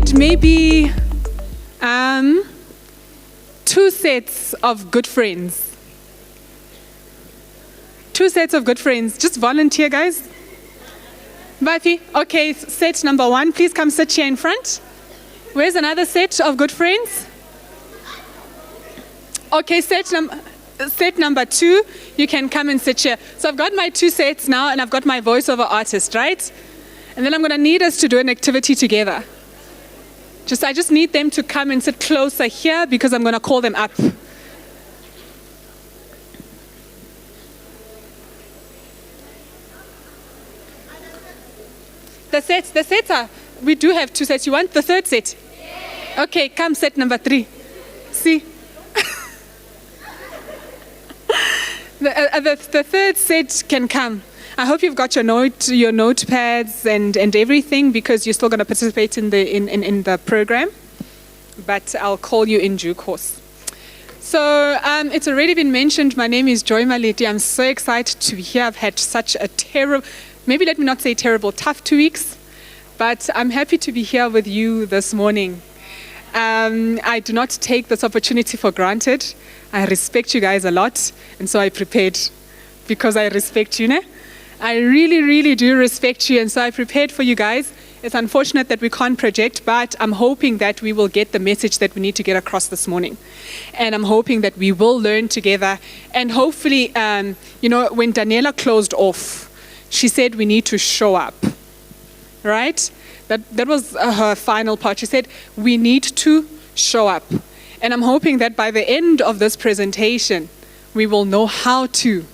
need maybe 2 sets of good friends. 2 sets of good friends. Just volunteer, guys. Bafi, okay, set number 1, please come sit here in front. Where's another set of good friends? Okay, set number 2, you can come and sit here. So I've got my 2 sets now, and I've got my voiceover artist, right? And then I'm going to need us to do an activity together. I just need them to come and sit closer here because I'm going to call them up. The sets are, we do have 2 sets. You want the 3rd set? Okay, come set number 3. See? The 3rd set can come. I hope you've got your notepads and everything, because you're still going to participate in the program. But I'll call you in due course. So it's already been mentioned. My name is Joy Malete. I'm so excited to be here. I've had such a terrible, maybe let me not say terrible, tough 2 weeks. But I'm happy to be here with you this morning. I do not take this opportunity for granted. I respect you guys a lot, and so I prepared because I respect you. I really, really do respect you, and so I prepared for you guys. It's unfortunate that we can't project, but I'm hoping that we will get the message that we need to get across this morning. And I'm hoping that we will learn together. And hopefully, when Daniela closed off, she said we need to show up, right? That was her final part. She said we need to show up. And I'm hoping that by the end of this presentation, we will know how to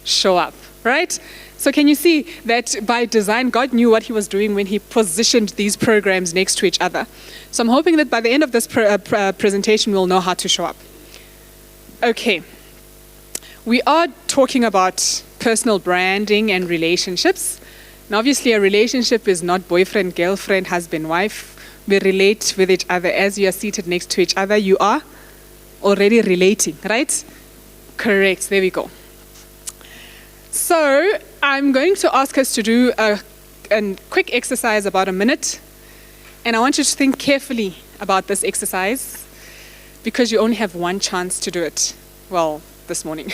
show up, right? So can you see that by design, God knew what he was doing when he positioned these programs next to each other. So I'm hoping that by the end of this presentation, we'll know how to show up. Okay. We are talking about personal branding and relationships. And obviously, a relationship is not boyfriend, girlfriend, husband, wife. We relate with each other. As you are seated next to each other, you are already relating, right? Correct. There we go. So I'm going to ask us to do a quick exercise, about a minute. And I want you to think carefully about this exercise, because you only have one chance to do it. Well, this morning.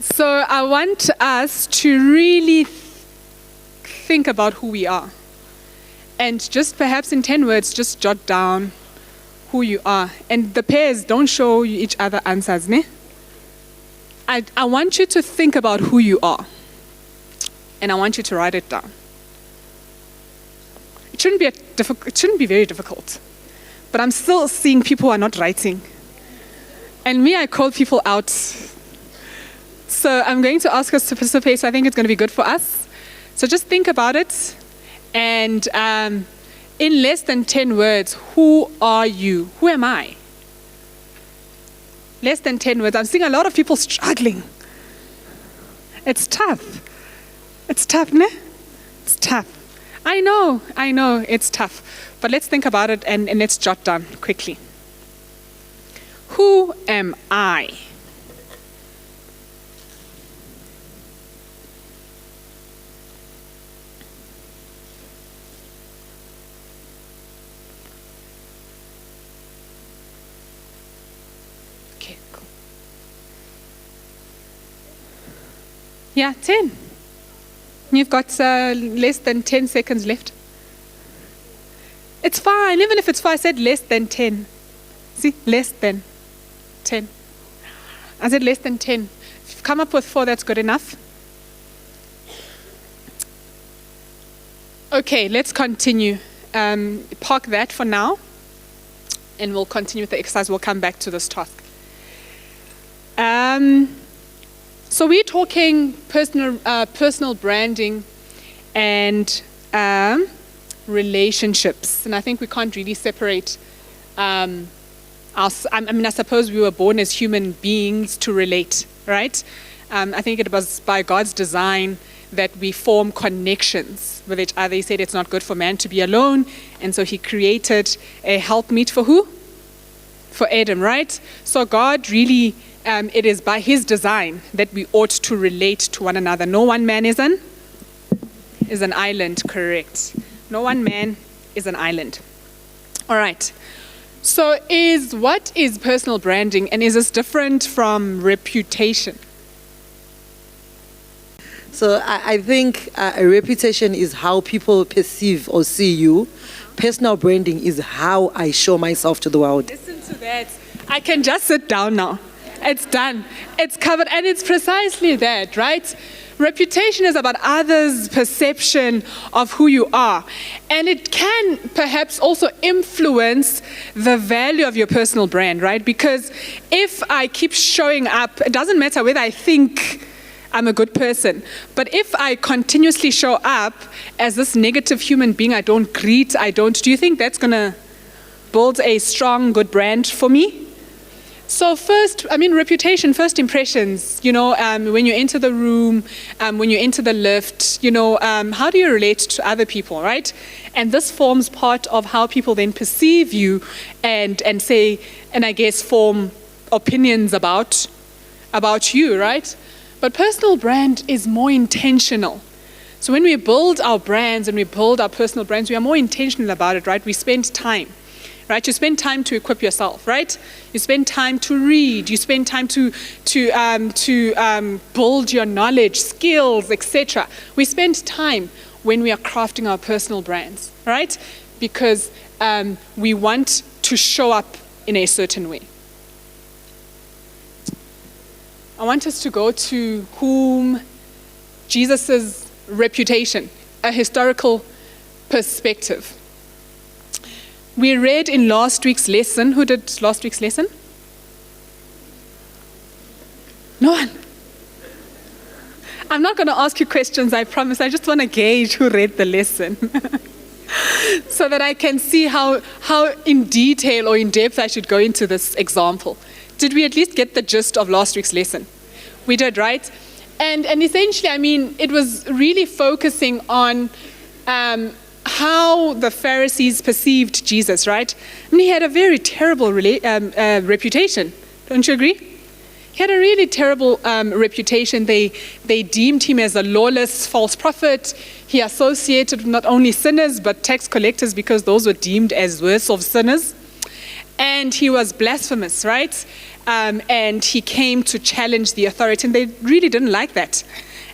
So I want us to really think about who we are. And just perhaps in 10 words, just jot down who you are. And the pairs, don't show each other answers, ne? I want you to think about who you are. And I want you to write it down. It shouldn't be very difficult. But I'm still seeing people who are not writing. And me, I call people out. So I'm going to ask us to participate. So I think it's going to be good for us. So just think about it. And in less than 10 words, who are you? Who am I? Less than 10 words. I'm seeing a lot of people struggling. It's tough. It's tough, ne? It's tough. I know, it's tough. But let's think about it and let's jot down quickly. Who am I? Okay, cool. Yeah, 10. You've got less than 10 seconds left. It's fine, even if it's 5, I said less than 10. See, less than 10. I said less than 10. If you've come up with 4, that's good enough. Okay, let's continue. Park that for now, and we'll continue with the exercise. We'll come back to this task. So we're talking personal branding and relationships, and I think we can't really separate. I suppose we were born as human beings to relate, right? I think it was by God's design that we form connections with each other. He said it's not good for man to be alone, and so he created a helpmeet for who? For Adam, right? So God really, it is by his design that we ought to relate to one another. No one man is an island, correct. No one man is an island. All right. So what is personal branding, and is this different from reputation? So I think a reputation is how people perceive or see you. Personal branding is how I show myself to the world. Listen to that. I can just sit down now. It's done. It's covered, and it's precisely that, right? Reputation is about others' perception of who you are. And it can perhaps also influence the value of your personal brand, right? Because if I keep showing up, it doesn't matter whether I think I'm a good person, but if I continuously show up as this negative human being, I don't greet, do you think that's going to build a strong, good brand for me? So reputation, first impressions, when you enter the room, when you enter the lift, how do you relate to other people, right? And this forms part of how people then perceive you and I guess form opinions about you, right? But personal brand is more intentional. So when we build our brands and we build our personal brands, we are more intentional about it, right? We spend time. Right, you spend time to equip yourself, right? You spend time to read. You spend time to build your knowledge, skills, etc. We spend time when we are crafting our personal brands, right? Because we want to show up in a certain way. I want us to go to whom Jesus' reputation, a historical perspective. We read in last week's lesson. Who did last week's lesson? No one. I'm not going to ask you questions, I promise. I just want to gauge who read the lesson so that I can see how in detail or in depth I should go into this example. Did we at least get the gist of last week's lesson? We did, right? And essentially, it was really focusing on how the Pharisees perceived Jesus, right? He had a very terrible reputation. Don't you agree? He had a really terrible reputation. They deemed him as a lawless false prophet. He associated with not only sinners, but tax collectors, because those were deemed as worse of sinners. And he was blasphemous, right? And he came to challenge the authority, and they really didn't like that.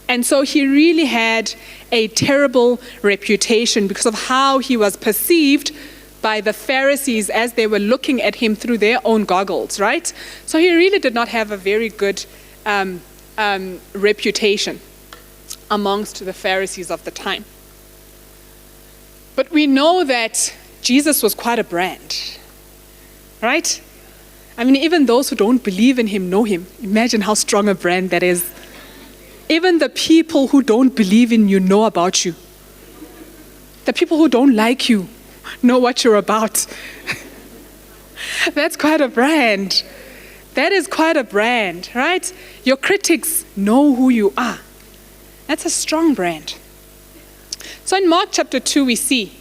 And so he really had a terrible reputation because of how he was perceived by the Pharisees as they were looking at him through their own goggles, right? So he really did not have a very good reputation amongst the Pharisees of the time. But we know that Jesus was quite a brand, right? Even those who don't believe in him know him. Imagine how strong a brand that is. Even the people who don't believe in you know about you. The people who don't like you know what you're about. That's quite a brand. That is quite a brand, right? Your critics know who you are. That's a strong brand. So in Mark chapter 2 we see,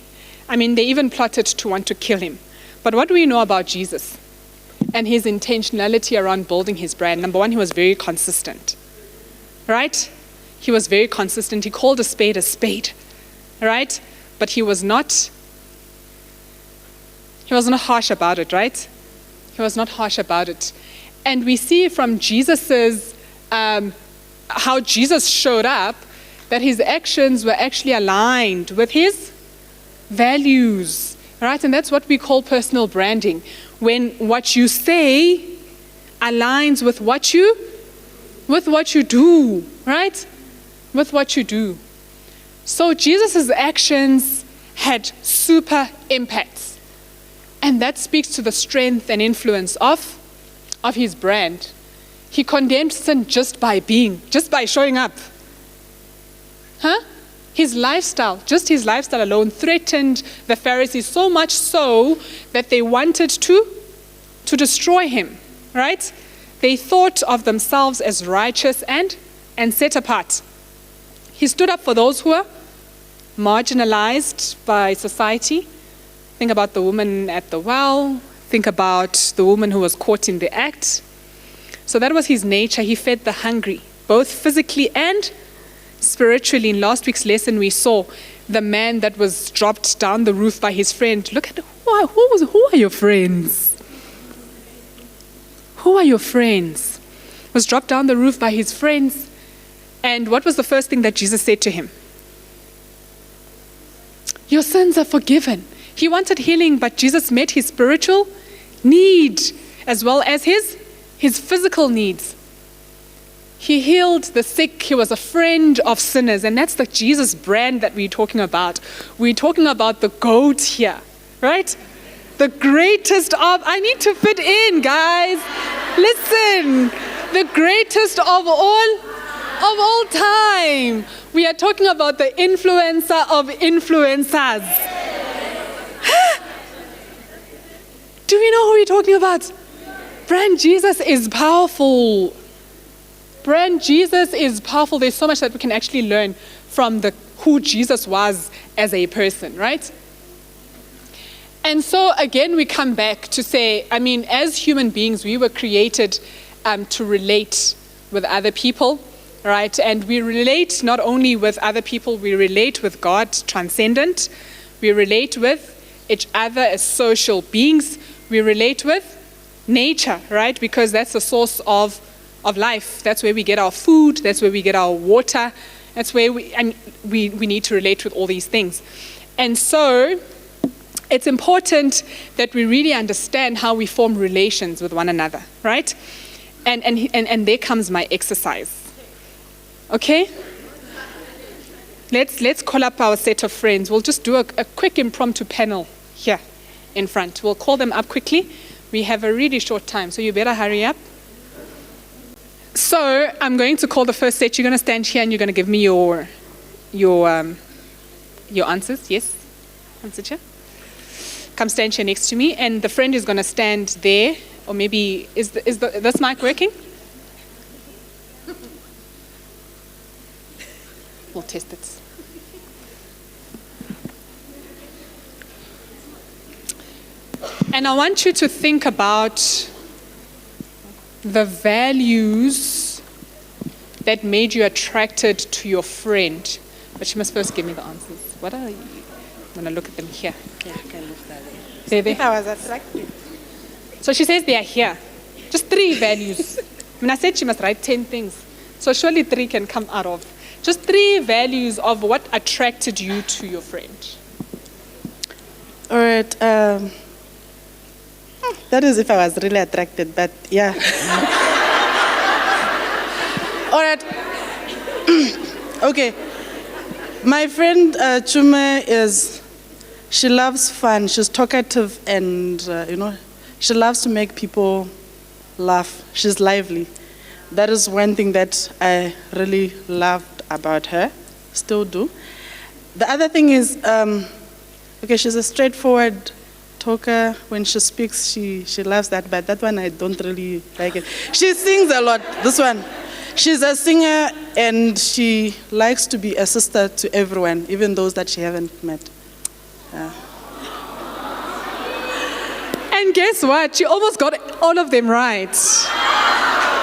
they even plotted to want to kill him. But what do we know about Jesus and his intentionality around building his brand? Number one, he was very consistent. Right? He was very consistent. He called a spade, right? But he was not harsh about it, right? He was not harsh about it. And we see from Jesus's, how Jesus showed up, that his actions were actually aligned with his values, right? And that's what we call personal branding. When what you say aligns with what you do, right? With what you do. So Jesus' actions had super impacts. And that speaks to the strength and influence of his brand. He condemned sin just by showing up. His lifestyle alone threatened the Pharisees so much so that they wanted to destroy him, right? They thought of themselves as righteous and set apart. He stood up for those who were marginalized by society. Think about the woman at the well. Think about the woman who was caught in the act. So that was his nature. He fed the hungry, both physically and spiritually. In last week's lesson, we saw the man that was dropped down the roof by his friend. Look at Who are your friends? Who are your friends? Was dropped down the roof by his friends. And what was the first thing that Jesus said to him? Your sins are forgiven. He wanted healing, but Jesus met his spiritual need as well as his physical needs. He healed the sick. He was a friend of sinners. And that's the Jesus brand that we're talking about. We're talking about the GOAT here, right? The greatest of, I need to fit in, guys. Listen, the greatest of all time. We are talking about the influencer of influencers. Do we know who we're talking about? Brand Jesus is powerful. Brand Jesus is powerful. There's so much that we can actually learn from who Jesus was as a person, right? And so again, we come back to say, I mean, as human beings, we were created to relate with other people, right? And we relate not only with other people, we relate with God, transcendent. We relate with each other as social beings. We relate with nature, right? Because that's the source of life. That's where we get our food. That's where we get our water. That's where we need to relate with all these things. And so it's important that we really understand how we form relations with one another, right? And there comes my exercise. Okay? Let's call up our set of friends. We'll just do a quick impromptu panel here in front. We'll call them up quickly. We have a really short time, so you better hurry up. So I'm going to call the first set. You're going to stand here and you're going to give me your answers. Yes? Come sit here. Come stand here next to me. And the friend is going to stand there. Or maybe, is this mic working? We'll test it. And I want you to think about the values that made you attracted to your friend. But you must first give me the answers. What are you? I'm going to look at them here. Yeah, I can look that way. There. If I was attracted. So she says they are here. Just 3 values. I mean, I said she must write 10 things. So surely 3 can come out of. Just 3 values of what attracted you to your friend. All right. That is if I was really attracted, but yeah. All right. Okay. My friend Chume she loves fun. She's talkative and, she loves to make people laugh. She's lively. That is one thing that I really loved about her, still do. The other thing is, she's a straightforward talker. When she speaks, she loves that, but that one I don't really like it. She sings a lot, this one. She's a singer and she likes to be a sister to everyone, even those that she haven't met. And guess what? She almost got all of them right.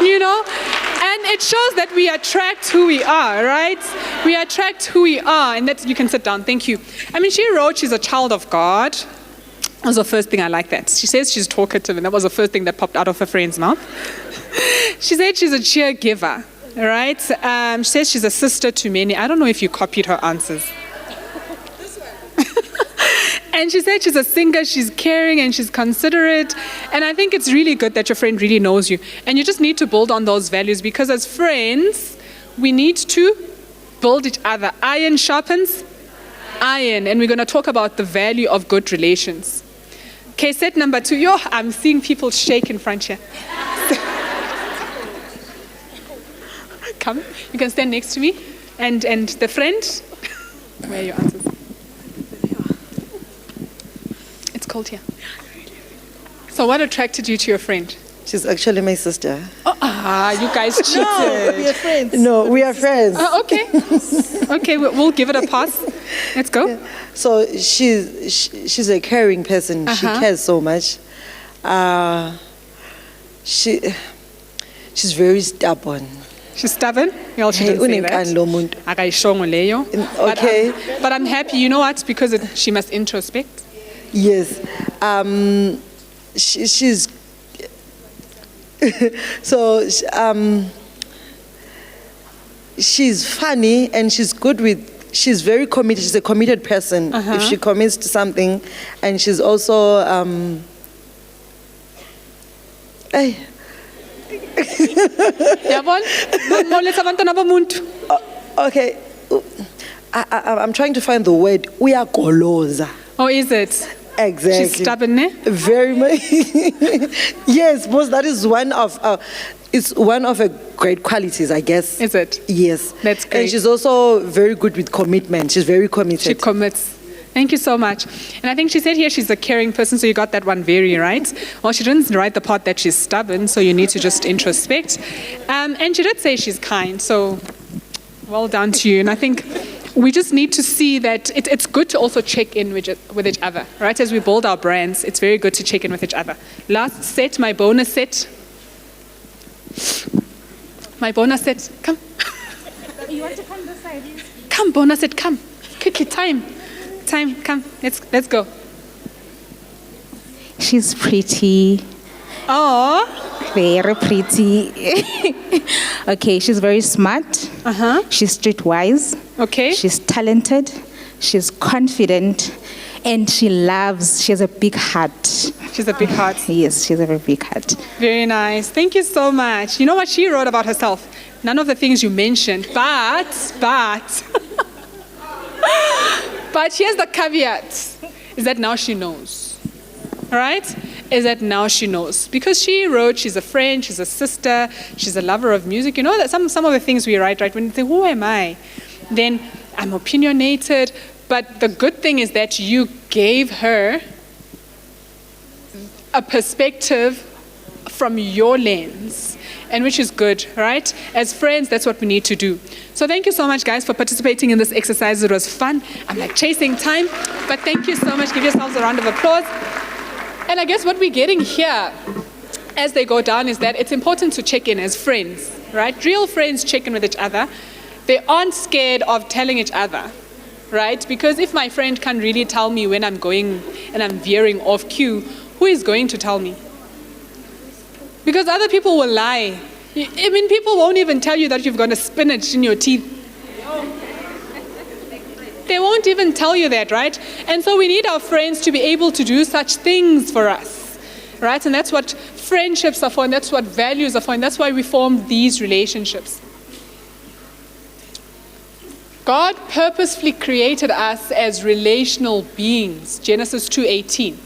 You know? And it shows that we attract who we are, right? We attract who we are. And that you can sit down. Thank you. I mean, she wrote she's a child of God. That was the first thing I like that. She says she's talkative, and that was the first thing that popped out of her friend's mouth. She said she's a cheer giver, right? She says she's a sister to many. I don't know if you copied her answers. And she said she's a singer, she's caring, and she's considerate. And I think it's really good that your friend really knows you. And you just need to build on those values, because as friends, we need to build each other. Iron sharpens iron. And we're going to talk about the value of good relations. Okay, set number 2. I'm seeing people shake in front here. Come, you can stand next to me. And the friend, where are your answers? It's cold here. So what attracted you to your friend? She's actually my sister. You guys cheated. No, we are friends. No, we are friends. Okay. Okay, we'll give it a pass. Let's go. Yeah. So she's a caring person. She cares so much. She's very stubborn. She's stubborn? Well, she didn't say that. Okay. But I'm happy. You know what? Because she must introspect. Yes. She's so she's funny and she's good with. She's very committed. She's a committed person. If she commits to something, and she's also. Okay, I'm trying to find the word. Uyagoloza. Oh, is it? Exactly. She's stubborn, ne? Very much. Yes, because that is one of it's one of her great qualities, I guess. Is it? Yes. That's great. And she's also very good with commitment. She's very committed. She commits. Thank you so much. And I think she said here she's a caring person, so you got that one very right. Well, she didn't write the part that she's stubborn, so you need to just introspect. And she did say she's kind, so well done to you. And I think we just need to see that it's good to also check in with each other, right? As we build our brands, it's very good to check in with each other. Last set, my bonus set. My bonus set, come. You want to come this side? Come, bonus set, come. Quickly, time, come. Let's go. She's pretty. Oh, Very pretty. Okay, she's very smart. She's streetwise. okay. She's talented. She's confident. And she has a big heart. She's a big heart. Yes, she has a very big heart. Very nice. Thank you so much. You know what she wrote about herself? None of the things you mentioned, but but here's the caveat, is that now she knows, right? Is that now she knows. Because she wrote she's a friend, she's a sister, she's a lover of music. You know that some of the things we write, right? When you say, who am I? Then I'm opinionated. But the good thing is that you gave her a perspective from your lens, and which is good, right? As friends, that's what we need to do. So thank you so much, guys, for participating in this exercise. It was fun. I'm like chasing time, but thank you so much. Give yourselves a round of applause. And I guess what we're getting here as they go down is that it's important to check in as friends, right? Real friends check in with each other. They aren't scared of telling each other, right? Because if my friend can't really tell me when I'm going and I'm veering off cue, who is going to tell me? Because other people will lie. I mean, people won't even tell you that you've got a spinach in your teeth. They won't even tell you that, right? And so we need our friends to be able to do such things for us, right? And that's what friendships are for, and that's what values are for, and that's why we form these relationships. God purposefully created us as relational beings, Genesis 2:18.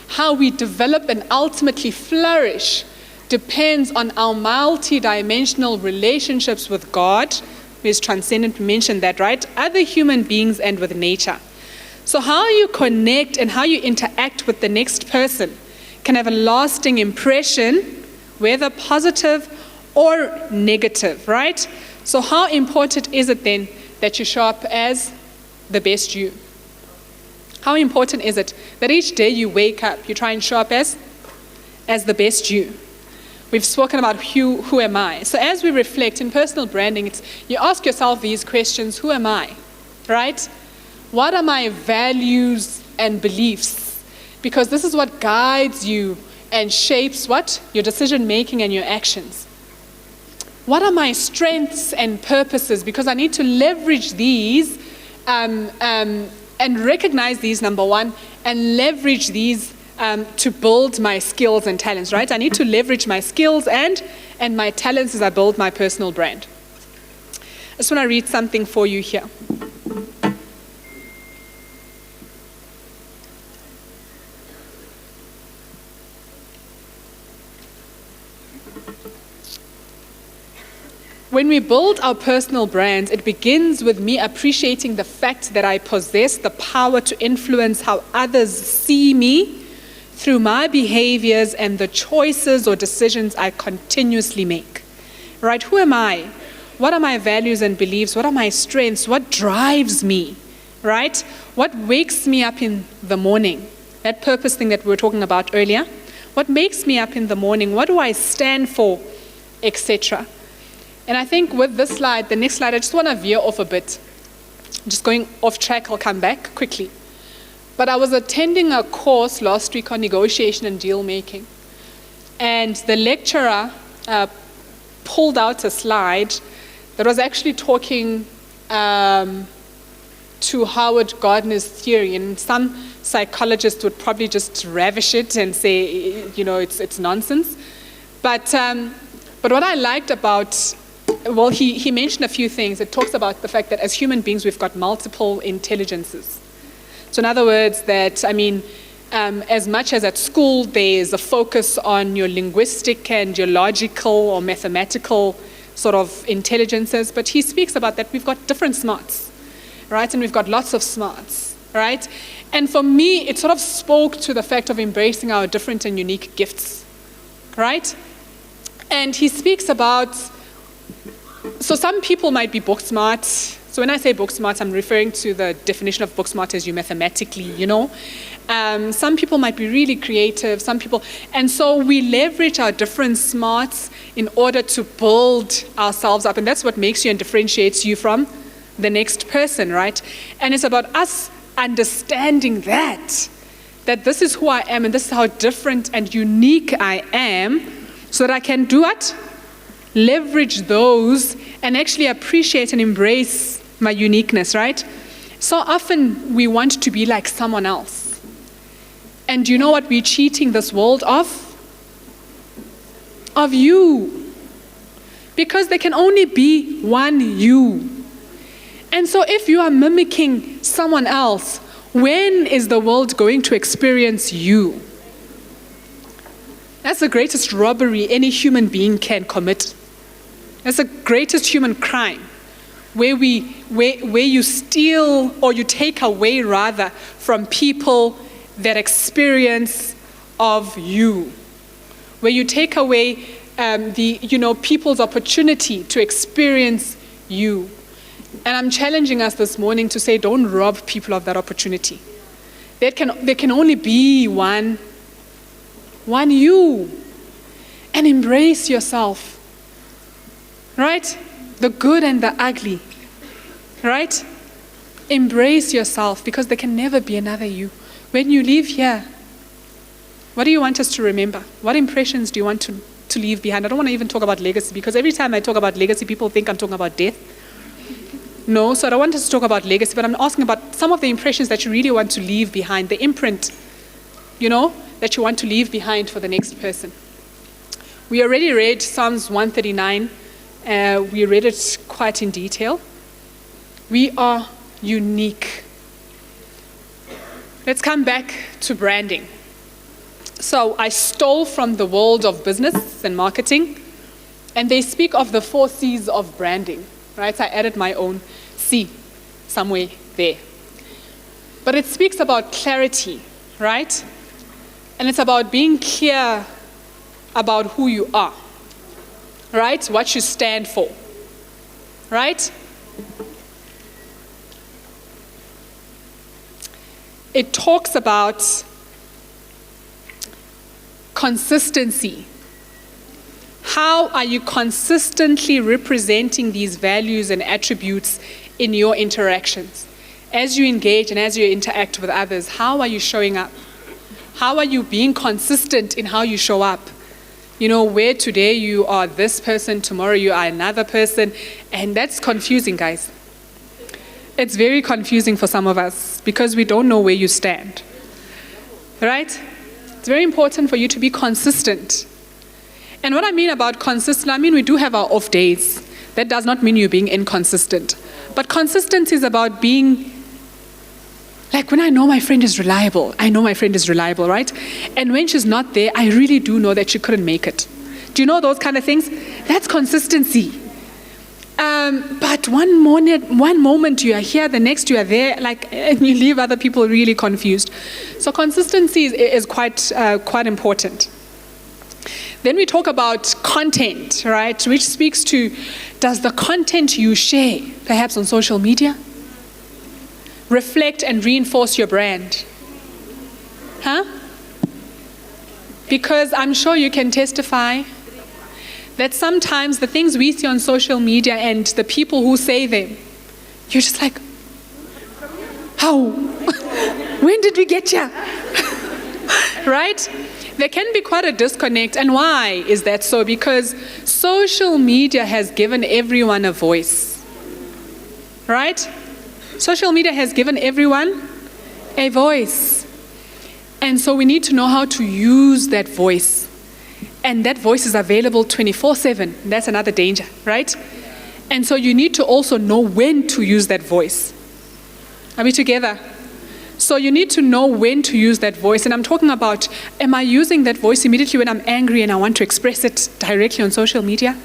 How we develop and ultimately flourish depends on our multi-dimensional relationships with God, who is transcendent, we mentioned that, right? Other human beings and with nature. So how you connect and how you interact with the next person can have a lasting impression, whether positive or negative, right? So how important is it then that you show up as the best you? How important is it that each day you wake up, you try and show up as the best you? We've spoken about who am I? So as we reflect in personal branding, you ask yourself these questions: who am I? Right? What are my values and beliefs? Because this is what guides you and shapes what? Your decision making and your actions. What are my strengths and purposes? Because I need to leverage these and recognize these, number one, and leverage these to build my skills and talents, right? I need to leverage my skills and my talents as I build my personal brand. I just want to read something for you here. When we build our personal brands, it begins with me appreciating the fact that I possess the power to influence how others see me through my behaviors and the choices or decisions I continuously make. Right? Who am I? What are my values and beliefs? What are my strengths? What drives me? Right? What wakes me up in the morning? That purpose thing that we were talking about earlier. What makes me up in the morning? What do I stand for? Etc. And I think with this slide, the next slide, I just want to veer off a bit. Just going off track, I'll come back quickly. But I was attending a course last week on negotiation and deal making. And the lecturer pulled out a slide that was actually talking to Howard Gardner's theory. And some psychologists would probably just ravish it and say, it's nonsense. But what I liked about, well, he mentioned a few things. It talks about the fact that as human beings, we've got multiple intelligences. So in other words, that, as much as at school there's a focus on your linguistic and your logical or mathematical sort of intelligences, but he speaks about that we've got different smarts, right? And we've got lots of smarts, right? And for me, it sort of spoke to the fact of embracing our different and unique gifts, right? And he speaks about, so some people might be book smart. So when I say book smart, I'm referring to the definition of book smart as you mathematically, Some people might be really creative, some people, and so we leverage our different smarts in order to build ourselves up, and that's what makes you and differentiates you from the next person, right? And it's about us understanding that this is who I am and this is how different and unique I am, so that I can do what? Leverage those and actually appreciate and embrace my uniqueness, right? So often we want to be like someone else. And you know what we're cheating this world of? Of you. Because there can only be one you. And so if you are mimicking someone else, when is the world going to experience you? That's the greatest robbery any human being can commit. That's the greatest human crime, where you steal or you take away rather from people that experience of you, where you take away people's opportunity to experience you. And I'm challenging us this morning to say, don't rob people of that opportunity. There can only be one you, and embrace yourself, right? The good and the ugly, right? Embrace yourself, because there can never be another you. When you leave here, what do you want us to remember? What impressions do you want to leave behind? I don't want to even talk about legacy, because every time I talk about legacy, people think I'm talking about death. No, so I don't want us to talk about legacy, but I'm asking about some of the impressions that you really want to leave behind, the imprint, that you want to leave behind for the next person. We already read Psalms 139. We read it quite in detail. We are unique. Let's come back to branding. So I stole from the world of business and marketing, and they speak of the 4 C's of branding, right? I added my own C somewhere there. But it speaks about clarity, right? And it's about being clear about who you are, right? What you stand for, right? It talks about consistency. How are you consistently representing these values and attributes in your interactions? As you engage and as you interact with others, how are you showing up? How are you being consistent in how you show up? Where today you are this person, tomorrow you are another person, and that's confusing, guys. It's very confusing for some of us because we don't know where you stand, right? It's very important for you to be consistent. And what I mean about consistent, we do have our off days. That does not mean you're being inconsistent. But consistency is about being, like when I know my friend is reliable, I know my friend is reliable, right? And when she's not there, I really do know that she couldn't make it. Do you know those kind of things? That's consistency. But one moment you are here, the next you are there, and you leave other people really confused. So consistency is quite important. Then we talk about content, right? Which speaks to, does the content you share, perhaps on social media, reflect and reinforce your brand? Because I'm sure you can testify that sometimes the things we see on social media and the people who say them, you're just like, how? When did we get here? Right? There can be quite a disconnect. And why is that so? Because social media has given everyone a voice. Right? Social media has given everyone a voice. And so we need to know how to use that voice. And that voice is available 24/7. That's another danger, right? And so you need to also know when to use that voice. Are we together? So you need to know when to use that voice. And I'm talking about, am I using that voice immediately when I'm angry and I want to express it directly on social media?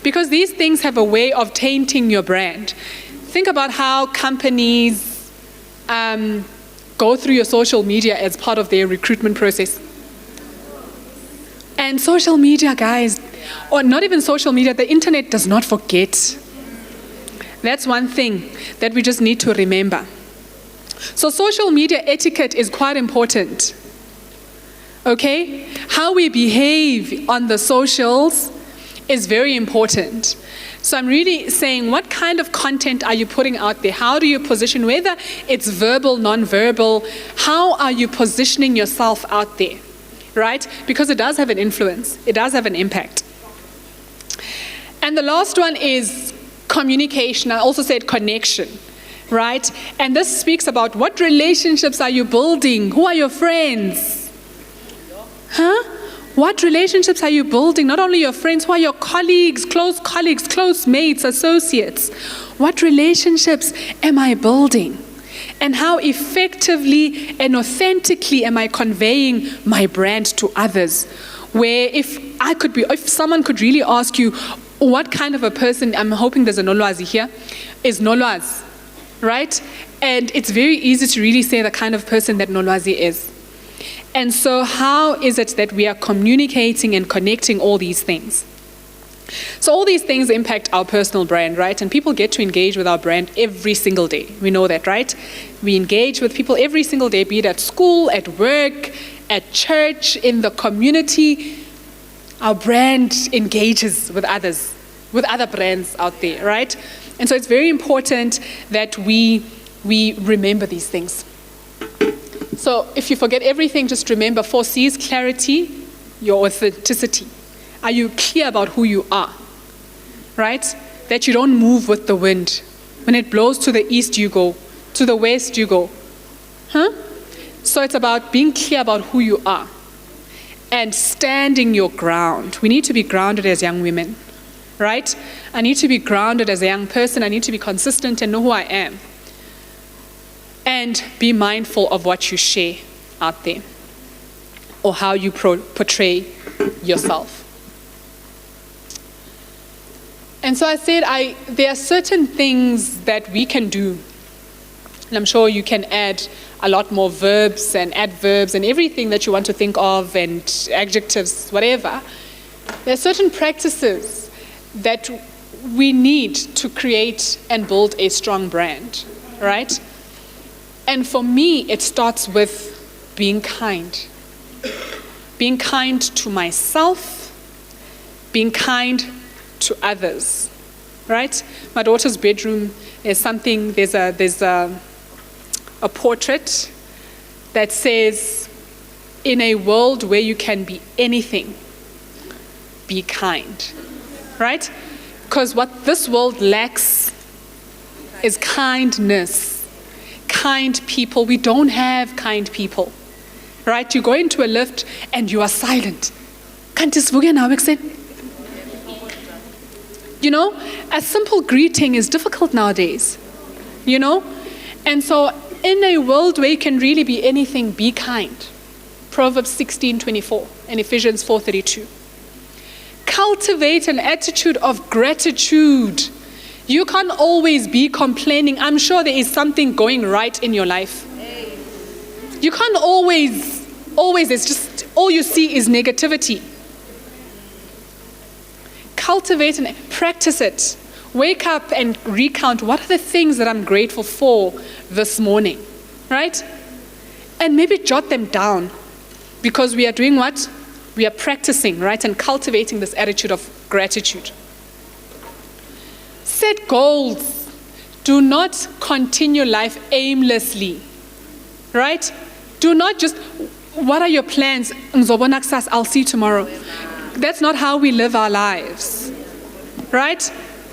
Because these things have a way of tainting your brand. Think about how companies go through your social media as part of their recruitment process. And social media, guys, or not even social media, the internet does not forget. That's one thing that we just need to remember. So social media etiquette is quite important. Okay? How we behave on the socials is very important. So I'm really saying, what kind of content are you putting out there? How do you position, whether it's verbal, non-verbal, how are you positioning yourself out there? Right? Because it does have an influence. It does have an impact. And the last one is communication. I also said connection. Right? And this speaks about what relationships are you building? Who are your friends? Huh? What relationships are you building? Not only your friends, who are your colleagues, close mates, associates? What relationships am I building? And how effectively and authentically am I conveying my brand to others? Where if someone could really ask you, what kind of a person, I'm hoping there's a Nolwazi here, is Nolwazi. Right? And it's very easy to really say the kind of person that Nolwazi is. And so how is it that we are communicating and connecting all these things? So all these things impact our personal brand, right? And people get to engage with our brand every single day. We know that, right? We engage with people every single day, be it at school, at work, at church, in the community. Our brand engages with others, with other brands out there, right? And so it's very important that we remember these things. So if you forget everything, just remember 4 C's: clarity, your authenticity. Are you clear about who you are? Right? That you don't move with the wind. When it blows to the east, you go. To the west, you go. Huh? So it's about being clear about who you are and standing your ground. We need to be grounded as young women. Right? I need to be grounded as a young person. I need to be consistent and know who I am. And be mindful of what you share out there or how you portray yourself. And so I said there are certain things that we can do. And I'm sure you can add a lot more verbs and adverbs and everything that you want to think of and adjectives, whatever. There are certain practices that we need to create and build a strong brand, right? And for me, it starts with being kind. Being kind to myself, being kind to others, right? My daughter's bedroom, there's a portrait that says, in a world where you can be anything, be kind. Right? Because what this world lacks is kindness. Kind people. We don't have kind people. Right? You go into a lift and you are silent. You know, a simple greeting is difficult nowadays. You know? And so in a world where you can really be anything, be kind. Proverbs 16:24 and Ephesians 4:32. Cultivate an attitude of gratitude. You can't always be complaining. I'm sure there is something going right in your life. You can't always, it's just, all you see is negativity. Cultivate and practice it. Wake up and recount, what are the things that I'm grateful for this morning, right? And maybe jot them down, because we are doing what? We are practicing, right, and cultivating this attitude of gratitude. Set goals. Do not continue life aimlessly. right? Do not just, what are your plans? Ngizobona kusasa, I'll see you tomorrow. That's not how we live our lives, right?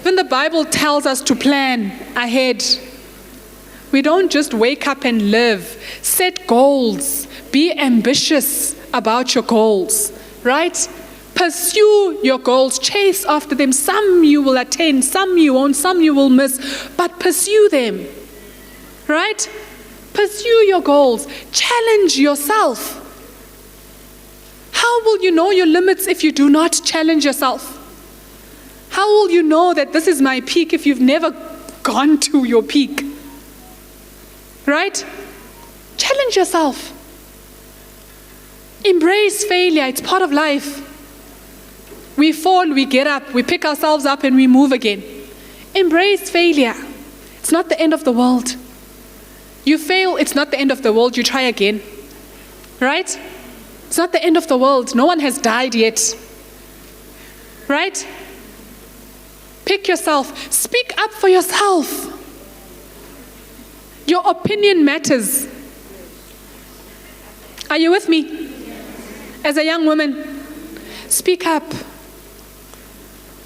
When the Bible tells us to plan ahead, we don't just wake up and live. Set goals. Be ambitious about your goals, right? Pursue your goals. Chase after them. Some you will attain, some you won't, some you will miss, but pursue them, right? Pursue your goals. Challenge yourself. How will you know your limits if you do not challenge yourself? How will you know that this is my peak if you've never gone to your peak? Right? Challenge yourself. Embrace failure. It's part of life. We fall, we get up, we pick ourselves up and we move again. Embrace failure. It's not the end of the world. You fail, it's not the end of the world. You try again. Right? It's not the end of the world. No one has died yet. Right? Pick yourself. Speak up for yourself. Your opinion matters. Are you with me? As a young woman, speak up.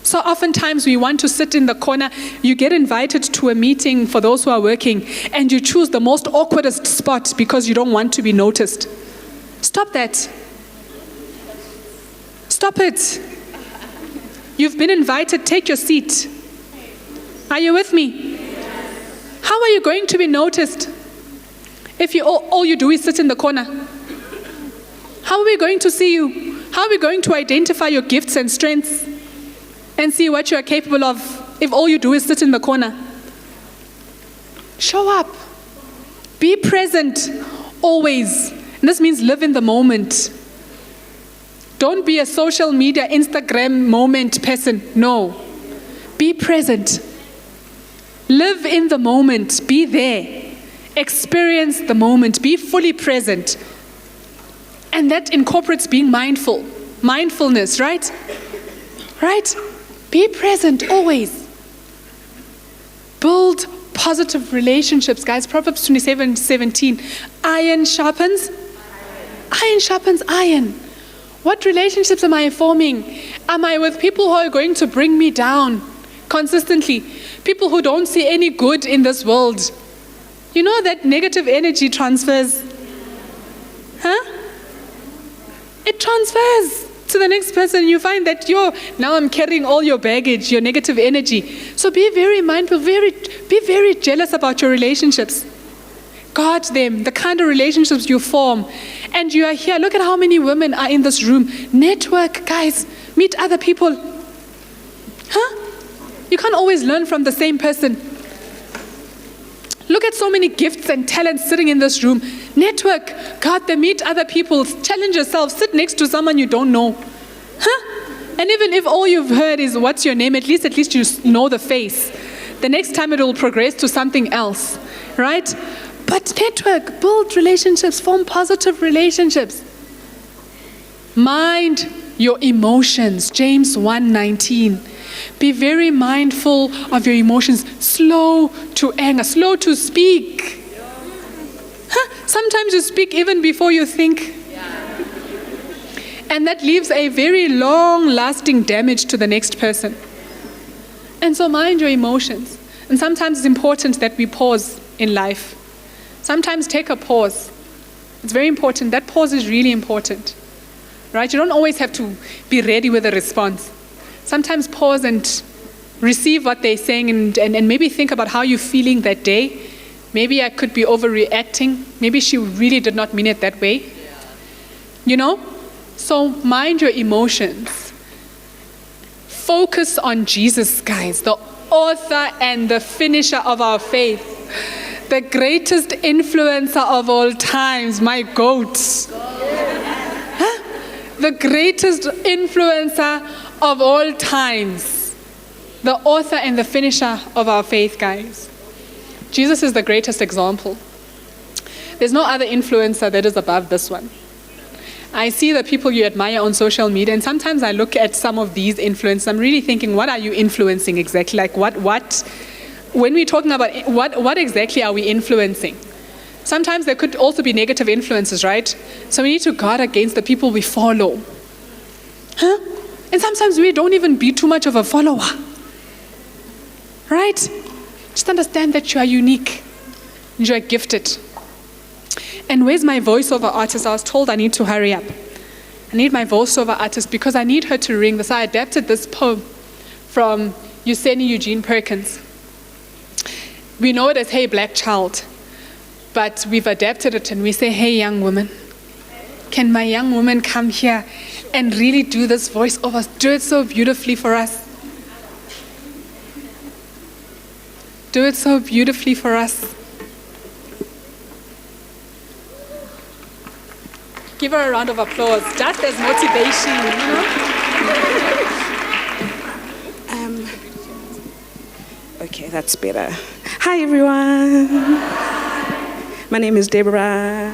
So oftentimes we want to sit in the corner. You get invited to a meeting for those who are working, and you choose the most awkwardest spot because you don't want to be noticed. Stop that. Stop it. You've been invited, take your seat. Are you with me? How are you going to be noticed if all you do is sit in the corner? How are we going to see you? How are we going to identify your gifts and strengths and see what you are capable of if all you do is sit in the corner? Show up. Be present always. And this means live in the moment. Don't be a social media, Instagram moment person. No. Be present. Live in the moment. Be there. Experience the moment. Be fully present. And that incorporates being mindful. Mindfulness, right? Right? Be present always. Build positive relationships, guys. Proverbs 27:17. Iron sharpens iron. What relationships am I forming? Am I with people who are going to bring me down consistently? People who don't see any good in this world. You know that negative energy transfers. Huh? It transfers to the next person. You find that now I'm carrying all your baggage, your negative energy. So be very mindful, be very jealous about your relationships. Guard them, the kind of relationships you form. And you are here. Look at how many women are in this room. Network, guys. Meet other people. Huh? You can't always learn from the same person. Look at so many gifts and talents sitting in this room. Network, guard them, meet other people, challenge yourself, sit next to someone you don't know. Huh? And even if all you've heard is what's your name, at least you know the face. The next time it will progress to something else, right? But network, build relationships, form positive relationships. Mind your emotions, James 1:19. Be very mindful of your emotions, slow to anger, slow to speak. Sometimes you speak even before you think. And that leaves a very long-lasting damage to the next person. And so mind your emotions. And sometimes it's important that we pause in life. Sometimes take a pause. It's very important. That pause is really important. Right? You don't always have to be ready with a response. Sometimes pause and receive what they're saying and maybe think about how you're feeling that day. Maybe I could be overreacting. Maybe she really did not mean it that way. You know? So mind your emotions. Focus on Jesus, guys, the author and the finisher of our faith. The greatest influencer of all times, my goat. The greatest influencer of all times. The author and the finisher of our faith, guys. Jesus is the greatest example. There's no other influencer that is above this one. I see the people you admire on social media, and sometimes I look at some of these influencers. I'm really thinking, what are you influencing exactly? Like what? When we're talking about what exactly are we influencing? Sometimes there could also be negative influences, right? So we need to guard against the people we follow. Huh? And sometimes we don't even be too much of a follower. Right? Just understand that you are unique. And you are gifted. And where's my voiceover artist? I was told I need to hurry up. I need my voiceover artist because I need her to ring this. I adapted this poem from Yuseni Eugene Perkins. We know it as Hey Black Child, but we've adapted it and we say, Hey young woman. Can my young woman come here and really do this voiceover? Do it so beautifully for us. Do it so beautifully for us. Give her a round of applause, just as motivation, you know? Okay, that's better. Hi, everyone. My name is Deborah.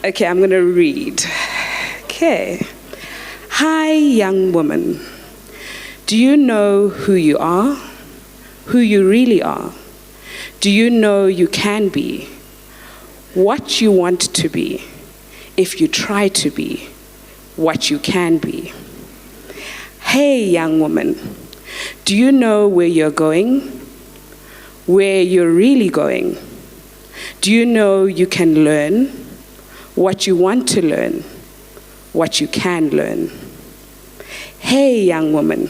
Okay, I'm going to read. Okay. Hi, young woman. Do you know who you are? Who you really are? Do you know you can be? What you want to be, if you try to be what you can be. Hey, young woman, do you know where you're going? Where you're really going? Do you know you can learn what you want to learn, what you can learn? Hey, young woman,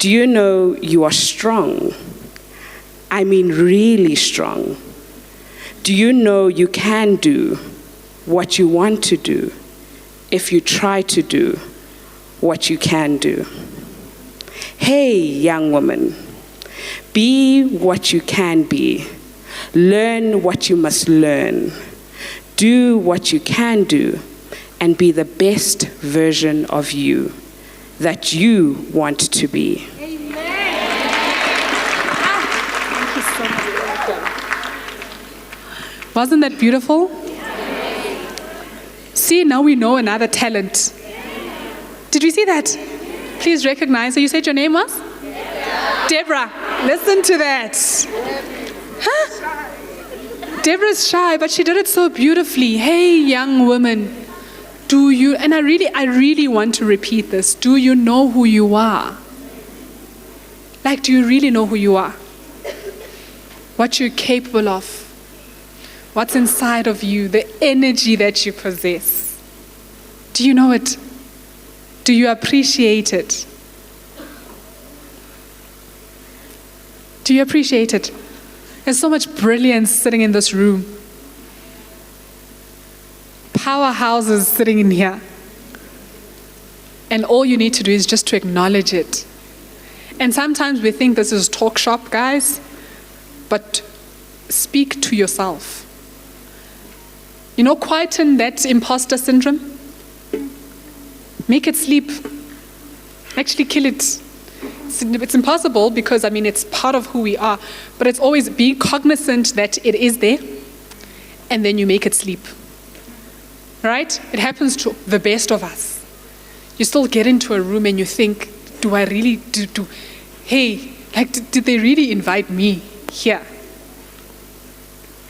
do you know you are strong? I mean really strong. Do you know you can do what you want to do if you try to do what you can do? Hey, young woman, be what you can be. Learn what you must learn. Do what you can do and be the best version of you that you want to be. Wasn't that beautiful? See, now we know another talent. Did you see that? Please recognize her. You said your name was? Deborah. Listen to that. Huh? Deborah's shy, but she did it so beautifully. Hey, young woman, do you, and I really want to repeat this, do you know who you are? Like, do you really know who you are? What you're capable of? What's inside of you, the energy that you possess. Do you know it? Do you appreciate it? Do you appreciate it? There's so much brilliance sitting in this room. Powerhouses sitting in here. And all you need to do is just to acknowledge it. And sometimes we think this is talk shop, guys, but speak to yourself. You know, quieten that imposter syndrome. Make it sleep. Actually kill it. It's impossible because, it's part of who we are. But it's always being cognizant that it is there. And then you make it sleep. Right? It happens to the best of us. You still get into a room and you think, do I really do? Hey, did they really invite me here?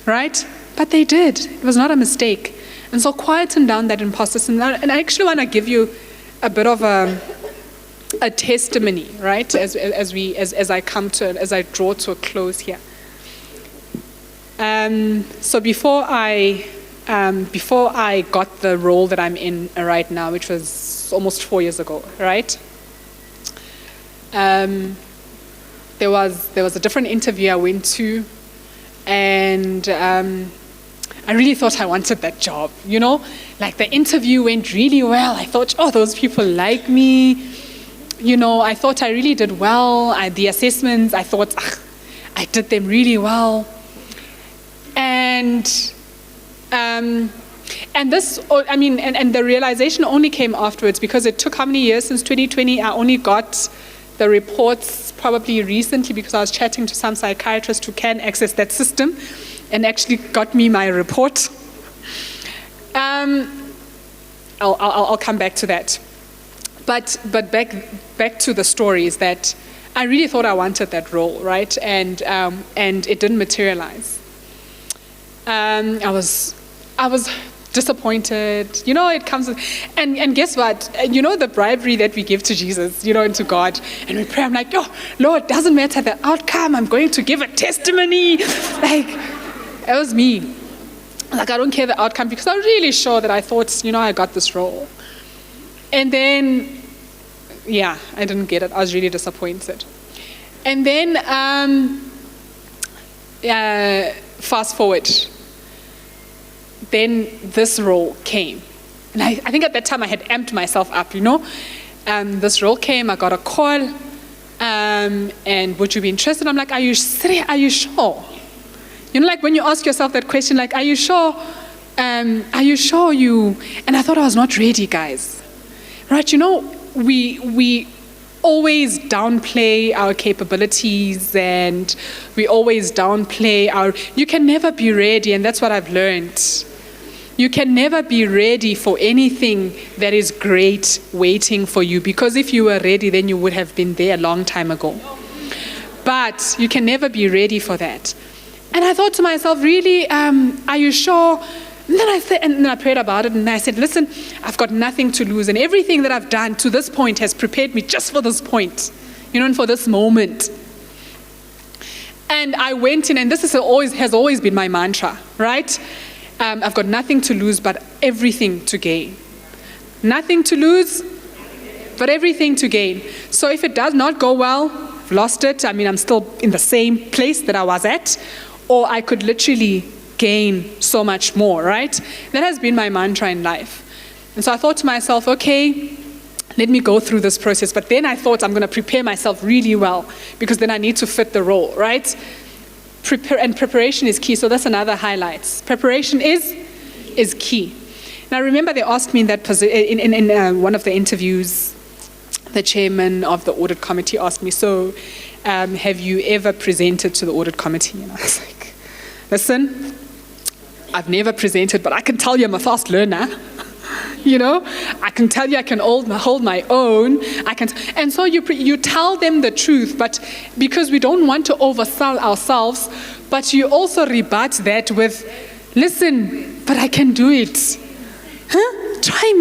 Right? But they did. It was not a mistake. And so quieten down that imposter syndrome. And I actually want to give you a bit of a testimony, right? As I draw to a close here. So before I got the role that I'm in right now, which was almost 4 years ago, right? There was a different interview I went to, and I really thought I wanted that job, you know? Like the interview went really well. I thought, oh, those people like me. You know, I thought I really did well. The assessments, I thought, I did them really well. And this, and the realization only came afterwards because it took how many years since 2020? I only got the reports probably recently because I was chatting to some psychiatrist who can access that system and actually got me my report. I'll come back to that. But back to the story is that I really thought I wanted that role, right? And it didn't materialize. I was disappointed. You know, it comes with, and guess what? You know the bribery that we give to Jesus, you know, and to God. And we pray, I'm like, oh, Lord, doesn't matter the outcome. I'm going to give a testimony. Like, it was me. Like, I don't care the outcome because I'm really sure that I thought, you know, I got this role. And then, yeah, I didn't get it. I was really disappointed. And then, fast forward. Then this role came. And I think at that time I had amped myself up, you know. This role came, I got a call, and would you be interested? I'm like, are you serious? Are you sure? You know, like when you ask yourself that question, like, are you sure? Are you sure you? And I thought I was not ready, guys. Right, you know, we always downplay our capabilities and we always downplay you can never be ready, and that's what I've learned. You can never be ready for anything that is great waiting for you, because if you were ready, then you would have been there a long time ago. But you can never be ready for that. And I thought to myself, really, are you sure? And then I said, and then I prayed about it, and I said, listen, I've got nothing to lose, and everything that I've done to this point has prepared me just for this point, you know, and for this moment. And I went in, and this has always been my mantra, right? I've got nothing to lose, but everything to gain. Nothing to lose, but everything to gain. So if it does not go well, I've lost it. I mean, I'm still in the same place that I was at, or I could literally gain so much more, right? That has been my mantra in life. And so I thought to myself, okay, let me go through this process. But then I thought I'm going to prepare myself really well, because then I need to fit the role, right? Preparation is key. So that's another highlight. Preparation is key. Now, I remember they asked me in that in one of the interviews, the chairman of the audit committee asked me, so have you ever presented to the audit committee? And I was like, listen, I've never presented, but I can tell you I'm a fast learner. You know, I can tell you I can hold my own. And so you tell them the truth, but because we don't want to oversell ourselves, but you also rebut that with, listen, but I can do it. Huh? Try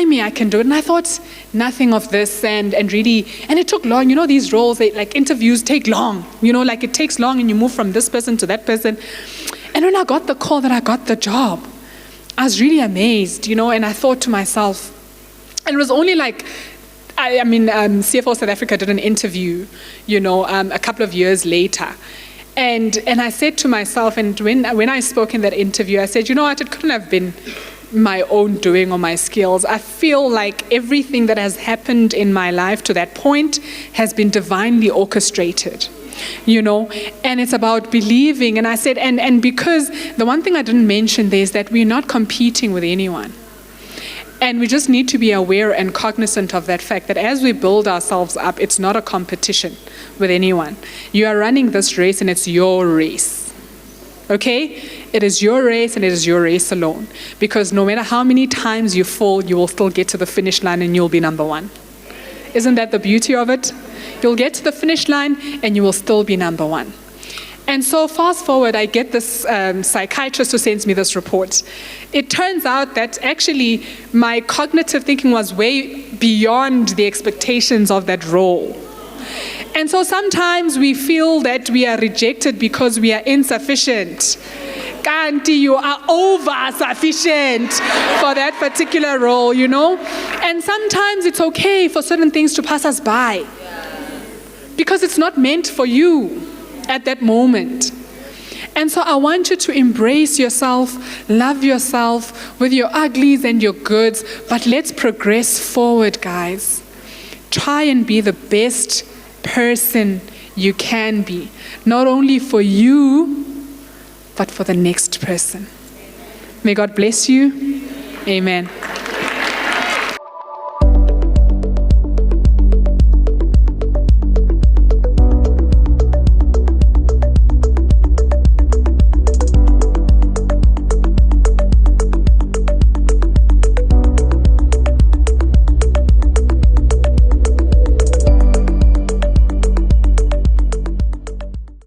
me, I can do it. And I thought nothing of this, and really, and it took long. You know, these roles, like interviews take long. You know, like it takes long, and you move from this person to that person. And when I got the call that I got the job, I was really amazed, you know, and I thought to myself, and it was only like, CFO South Africa did an interview, you know, a couple of years later. And I said to myself, and when I spoke in that interview, I said, you know what, it couldn't have been my own doing or my skills. I feel like everything that has happened in my life to that point has been divinely orchestrated. You know, and it's about believing. And I said, and because the one thing I didn't mention there is that we're not competing with anyone. And we just need to be aware and cognizant of that fact that as we build ourselves up, it's not a competition with anyone. You are running this race, and it's your race. Okay? It is your race, and it is your race alone. Because no matter how many times you fall, you will still get to the finish line and you'll be number one. Isn't that the beauty of it? You'll get to the finish line and you will still be number one. And so fast forward, I get this psychiatrist who sends me this report. It turns out that actually my cognitive thinking was way beyond the expectations of that role. And so sometimes we feel that we are rejected because we are insufficient. Kanti, you are over-sufficient for that particular role, you know? And sometimes it's okay for certain things to pass us by, because it's not meant for you at that moment. And so I want you to embrace yourself, love yourself with your uglies and your goods, but let's progress forward, guys. Try and be the best person you can be, not only for you, but for the next person. May God bless you. Amen.